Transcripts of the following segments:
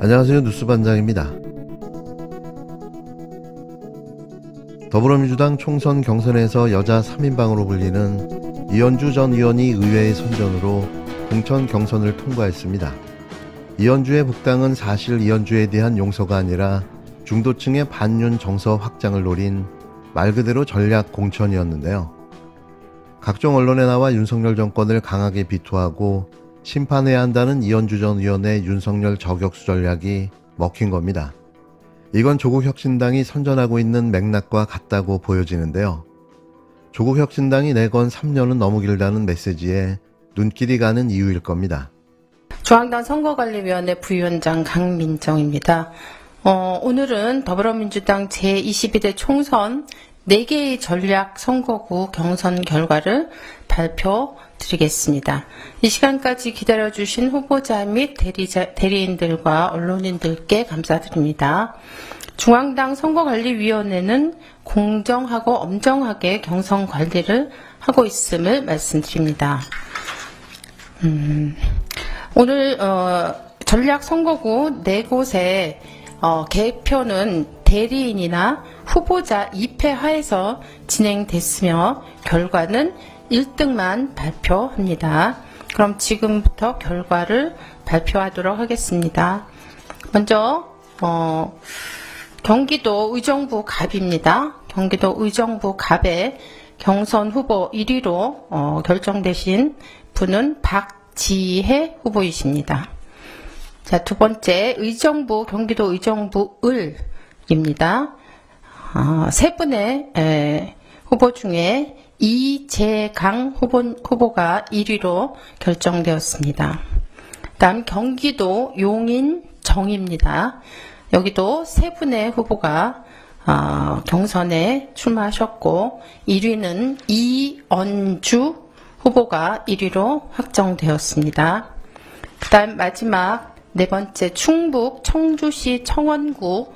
안녕하세요. 뉴스반장입니다. 더불어민주당 총선 경선에서 여자 3인방으로 불리는 이현주 전 의원이 의회의 선전으로 공천 경선을 통과했습니다. 이현주의 복당은 사실 이현주에 대한 용서가 아니라 중도층의 반윤 정서 확장을 노린 말 그대로 전략 공천이었는데요. 각종 언론에 나와 윤석열 정권을 강하게 비토하고 심판해야 한다는 이현주 전 의원의 윤석열 저격수 전략이 먹힌 겁니다. 이건 조국혁신당이 선전하고 있는 맥락과 같다고 보여지는데요. 조국혁신당이 내건 3년은 너무 길다는 메시지에 눈길이 가는 이유일 겁니다. 중앙당 선거관리위원회 부위원장 강민정입니다. 오늘은 더불어민주당 제22대 총선 4개의 전략 선거구 경선 결과를 발표드리겠습니다. 이 시간까지 기다려주신 후보자 및 대리인들과 언론인들께 감사드립니다. 중앙당 선거관리위원회는 공정하고 엄정하게 경선 관리를 하고 있음을 말씀드립니다. 오늘 전략 선거구 4곳의 개표는 대리인이나 후보자 2패 하에서 진행됐으며 결과는 1등만 발표합니다. 그럼 지금부터 결과를 발표하도록 하겠습니다. 먼저 경기도 의정부 갑입니다. 경기도 의정부 갑의 경선 후보 1위로 결정되신 분은 박지혜 후보이십니다. 자, 두 번째 경기도 의정부 을입니다. 세 분의 후보 중에 이재강 후보가 1위로 결정되었습니다. 다음 경기도 용인정입니다. 여기도 세 분의 후보가 경선에 출마하셨고 1위는 이언주 후보가 1위로 확정되었습니다. 그 다음 마지막 네 번째 충북 청주시 청원구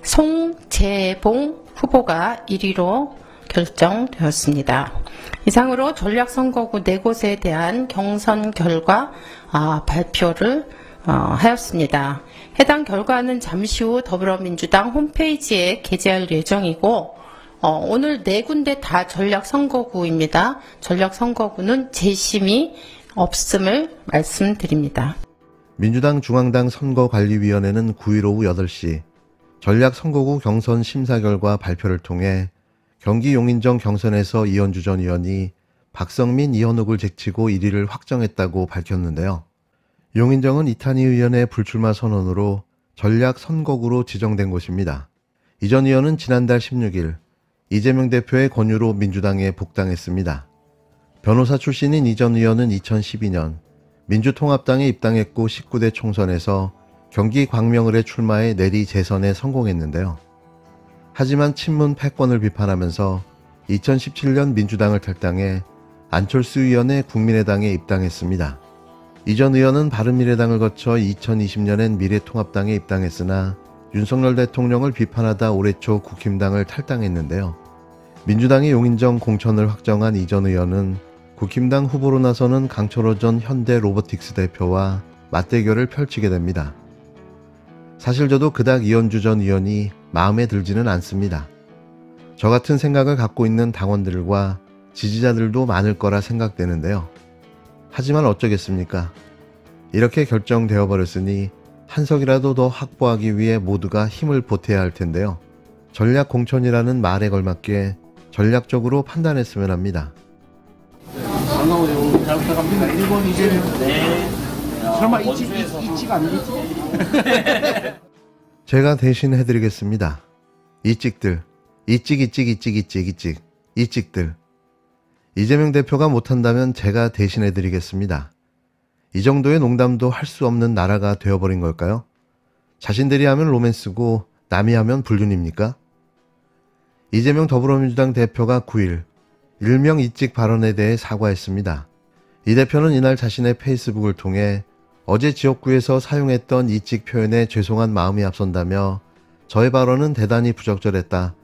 송재봉 후보가 1위로 결정되었습니다. 이상으로 전략선거구 4곳에 대한 경선 결과 발표를 하였습니다. 해당 결과는 잠시 후 더불어민주당 홈페이지에 게재할 예정이고 오늘 4군데 다 전략선거구입니다. 전략선거구는 재심이 없음을 말씀드립니다. 민주당 중앙당 선거관리위원회는 9일 오후 8시 전략선거구 경선 심사 결과 발표를 통해 경기 용인정 경선에서 이현주 전 의원이 박성민, 이현욱을 제치고 1위를 확정했다고 밝혔는데요. 용인정은 이탄희 의원의 불출마 선언으로 전략선거구로 지정된 곳입니다. 이 전 의원은 지난달 16일 이재명 대표의 권유로 민주당에 복당했습니다. 변호사 출신인 이 전 의원은 2012년 민주통합당에 입당했고 19대 총선에서 경기 광명을에 출마해 내리 재선에 성공했는데요. 하지만 친문 패권을 비판하면서 2017년 민주당을 탈당해 안철수 의원의 국민의당에 입당했습니다. 이 전 의원은 바른미래당을 거쳐 2020년엔 미래통합당에 입당했으나 윤석열 대통령을 비판하다 올해 초 국힘당을 탈당했는데요. 민주당이 용인정 공천을 확정한 이 전 의원은 국힘당 후보로 나서는 강철호 전 현대로보틱스 대표와 맞대결을 펼치게 됩니다. 사실 저도 그닥 이현주 전 의원이 마음에 들지는 않습니다. 저 같은 생각을 갖고 있는 당원들과 지지자들도 많을 거라 생각되는데요. 하지만 어쩌겠습니까? 이렇게 결정되어 버렸으니 한 석이라도 더 확보하기 위해 모두가 힘을 보태야 할 텐데요. 전략 공천이라는 말에 걸맞게 전략적으로 판단했으면 합니다. 반가워요. 잘 부탁합니다. 1번 이재명. 네. 설마 이직 아니겠지? 제가 대신 해드리겠습니다. 이찍들. 이찍들. 이재명 대표가 못한다면 제가 대신 해드리겠습니다. 이 정도의 농담도 할 수 없는 나라가 되어버린 걸까요? 자신들이 하면 로맨스고 남이 하면 불륜입니까? 이재명 더불어민주당 대표가 9일 일명 이찍 발언에 대해 사과했습니다. 이 대표는 이날 자신의 페이스북을 통해 어제 지역구에서 사용했던 이찍 표현에 죄송한 마음이 앞선다며 저의 발언은 대단히 부적절했다.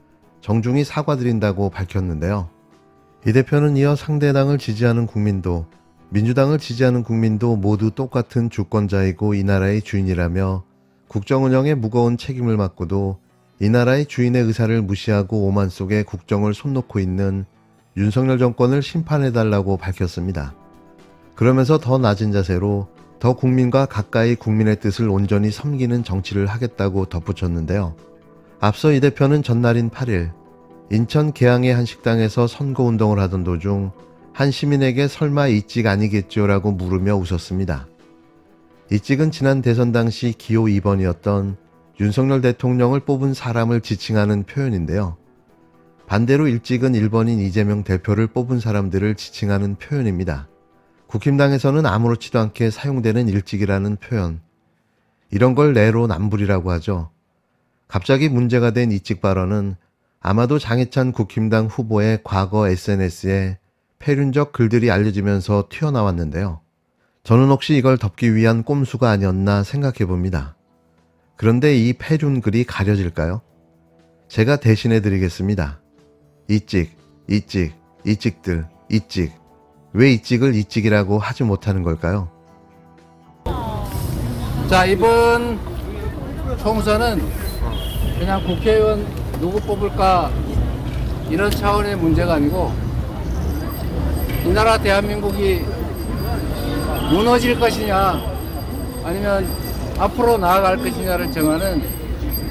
정중히 사과드린다고 밝혔는데요. 이 대표는 이어 상대당을 지지하는 국민도 민주당을 지지하는 국민도 모두 똑같은 주권자이고 이 나라의 주인이라며 국정 운영에 무거운 책임을 맡고도 이 나라의 주인의 의사를 무시하고 오만 속에 국정을 손 놓고 있는 윤석열 정권을 심판해달라고 밝혔습니다. 그러면서 더 낮은 자세로 더 국민과 가까이 국민의 뜻을 온전히 섬기는 정치를 하겠다고 덧붙였는데요. 앞서 이 대표는 전날인 8일 인천 계양의 한 식당에서 선거운동을 하던 도중 한 시민에게 설마 이 찍 아니겠죠? 라고 물으며 웃었습니다. 이 찍은 지난 대선 당시 기호 2번이었던 윤석열 대통령을 뽑은 사람을 지칭하는 표현인데요. 반대로 일찍은 1번인 이재명 대표를 뽑은 사람들을 지칭하는 표현입니다. 국힘당에서는 아무렇지도 않게 사용되는 일찍이라는 표현, 이런 걸 내로남불이라고 하죠. 갑자기 문제가 된 이찍 발언은 아마도 장해찬 국힘당 후보의 과거 SNS에 폐륜적 글들이 알려지면서 튀어나왔는데요. 저는 혹시 이걸 덮기 위한 꼼수가 아니었나 생각해 봅니다. 그런데 이 폐륜 글이 가려질까요? 제가 대신해 드리겠습니다. 이찍, 이찍, 이찍들, 이찍. 왜 이찍을 이찍이라고 하지 못하는 걸까요? 자, 이번 총선은 그냥 국회의원 누구 뽑을까 이런 차원의 문제가 아니고 이 나라 대한민국이 무너질 것이냐 아니면 앞으로 나아갈 것이냐를 정하는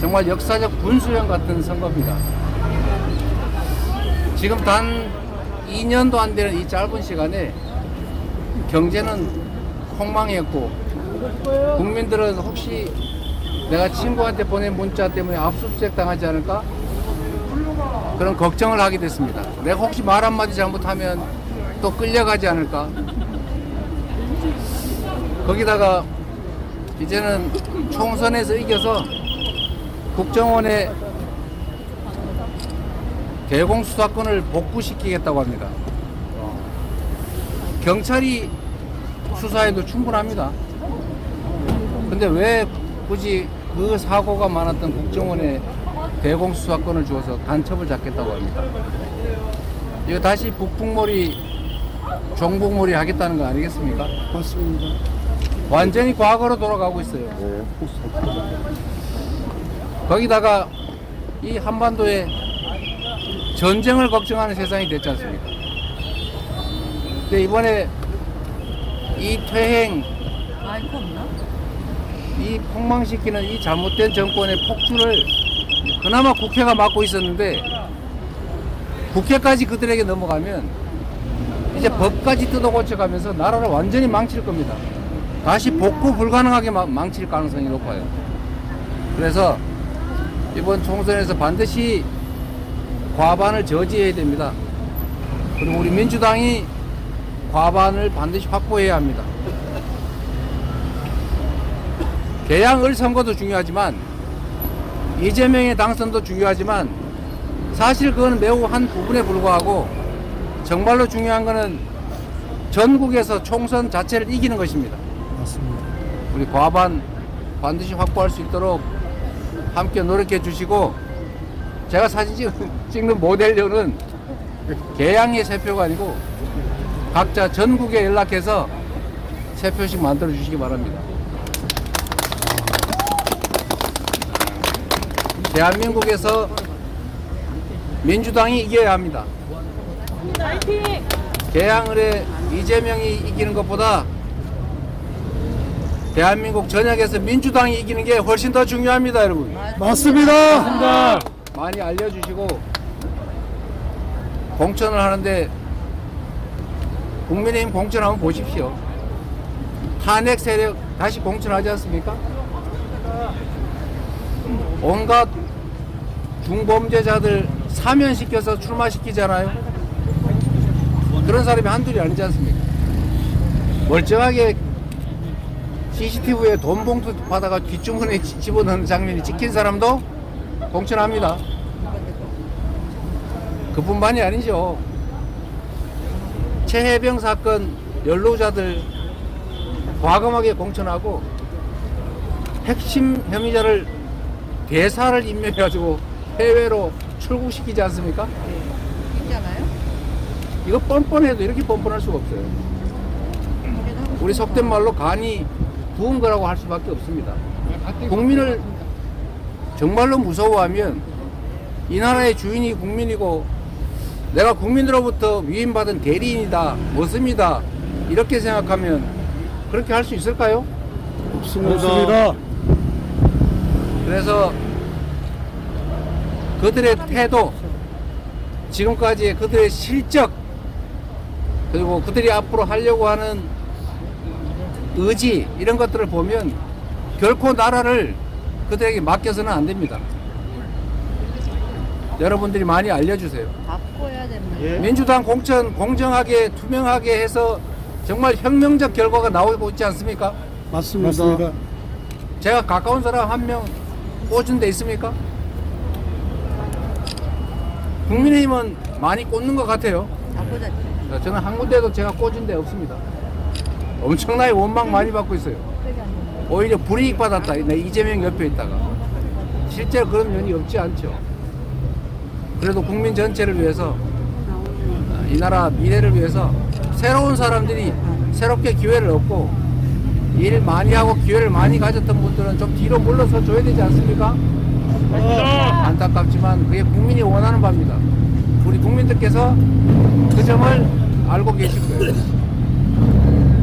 정말 역사적 분수령 같은 선거입니다. 지금 단 2년도 안 되는 이 짧은 시간에 경제는 폭망했고 국민들은 혹시 내가 친구한테 보낸 문자 때문에 압수수색 당하지 않을까? 그런 걱정을 하게 됐습니다. 내가 혹시 말 한마디 잘못하면 또 끌려가지 않을까? 거기다가 이제는 총선에서 이겨서 국정원의 대공수사권을 복구시키겠다고 합니다. 경찰이 수사해도 충분합니다. 근데 왜 굳이 그 사고가 많았던 국정원에 대공수사권을 주어서 간첩을 잡겠다고 합니다. 이거 다시 북북몰이, 종북몰이 하겠다는 거 아니겠습니까? 맞습니다. 완전히 과거로 돌아가고 있어요. 거기다가 이 한반도에 전쟁을 걱정하는 세상이 됐지 않습니까? 근데 이번에 이 퇴행, 이 폭망시키는 이 잘못된 정권의 폭주를 그나마 국회가 막고 있었는데 국회까지 그들에게 넘어가면 이제 법까지 뜯어고쳐가면서 나라를 완전히 망칠 겁니다. 다시 복구 불가능하게 망칠 가능성이 높아요. 그래서 이번 총선에서 반드시 과반을 저지해야 됩니다. 그리고 우리 민주당이 과반을 반드시 확보해야 합니다. 계양을 선거도 중요하지만 이재명의 당선도 중요하지만 사실 그건 매우 한 부분에 불과하고 정말로 중요한 거는 전국에서 총선 자체를 이기는 것입니다. 맞습니다. 우리 과반 반드시 확보할 수 있도록 함께 노력해 주시고, 제가 사진 찍는 모델료는 계양의 세 표가 아니고 각자 전국에 연락해서 세 표씩 만들어 주시기 바랍니다. 대한민국에서 민주당이 이겨야 합니다. 계양을에 이재명이 이기는 것보다 대한민국 전역에서 민주당이 이기는 게 훨씬 더 중요합니다, 여러분. 맞습니다. 많이 알려주시고 공천을 하는데 국민의힘 공천하면 보십시오. 탄핵 세력 다시 공천하지 않습니까? 온갖 중범죄자들 사면시켜서 출마시키잖아요. 그런 사람이 한둘이 아니지 않습니까? 멀쩡하게 CCTV에 돈 봉투 받아가 뒷주머니에 집어넣는 장면이 찍힌 사람도 공천합니다. 그뿐만이 아니죠. 최혜병 사건 연루자들 과감하게 공천하고 핵심 혐의자를 대사를 임명해가지고 해외로 출국시키지 않습니까? 이거 뻔뻔해도 이렇게 뻔뻔할 수가 없어요. 우리 속된 말로 간이 부은 거라고 할 수밖에 없습니다. 국민을 정말로 무서워하면 이 나라의 주인이 국민이고 내가 국민들로부터 위임받은 대리인이다, 머슴이다 이렇게 생각하면 그렇게 할 수 있을까요? 없습니다. 그래서 그들의 태도, 지금까지의 그들의 실적, 그리고 그들이 앞으로 하려고 하는 의지 이런 것들을 보면 결코 나라를 그들에게 맡겨서는 안 됩니다. 여러분들이 많이 알려주세요. 바꿔야 됩니다. 민주당 공천 공정하게 투명하게 해서 정말 혁명적 결과가 나오고 있지 않습니까? 맞습니다. 제가 가까운 사람 한 명 꽂은 데 있습니까? 국민의힘은 많이 꽂는 것 같아요. 바꾸자. 저는 한 군데도 제가 꽂은 데 없습니다. 엄청나게 원망 많이 받고 있어요. 오히려 불이익 받았다. 내 이재명 옆에 있다가. 실제로 그런 면이 없지 않죠. 그래도 국민 전체를 위해서 이 나라 미래를 위해서 새로운 사람들이 새롭게 기회를 얻고 일 많이 하고 기회를 많이 가졌던 분들은 좀 뒤로 물러서 줘야 되지 않습니까? 안타깝지만 그게 국민이 원하는 바입니다. 우리 국민들께서 그 점을 알고 계실 거예요.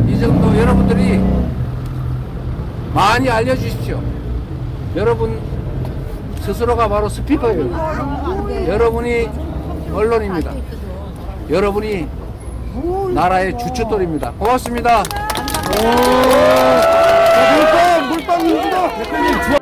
이 정도 여러분들이 많이 알려주십시오. 여러분 스스로가 바로 스피커예요. 여러분이 언론입니다. 여러분이 나라의 주춧돌입니다. 고맙습니다. 물방 민주당 대표님 좋아.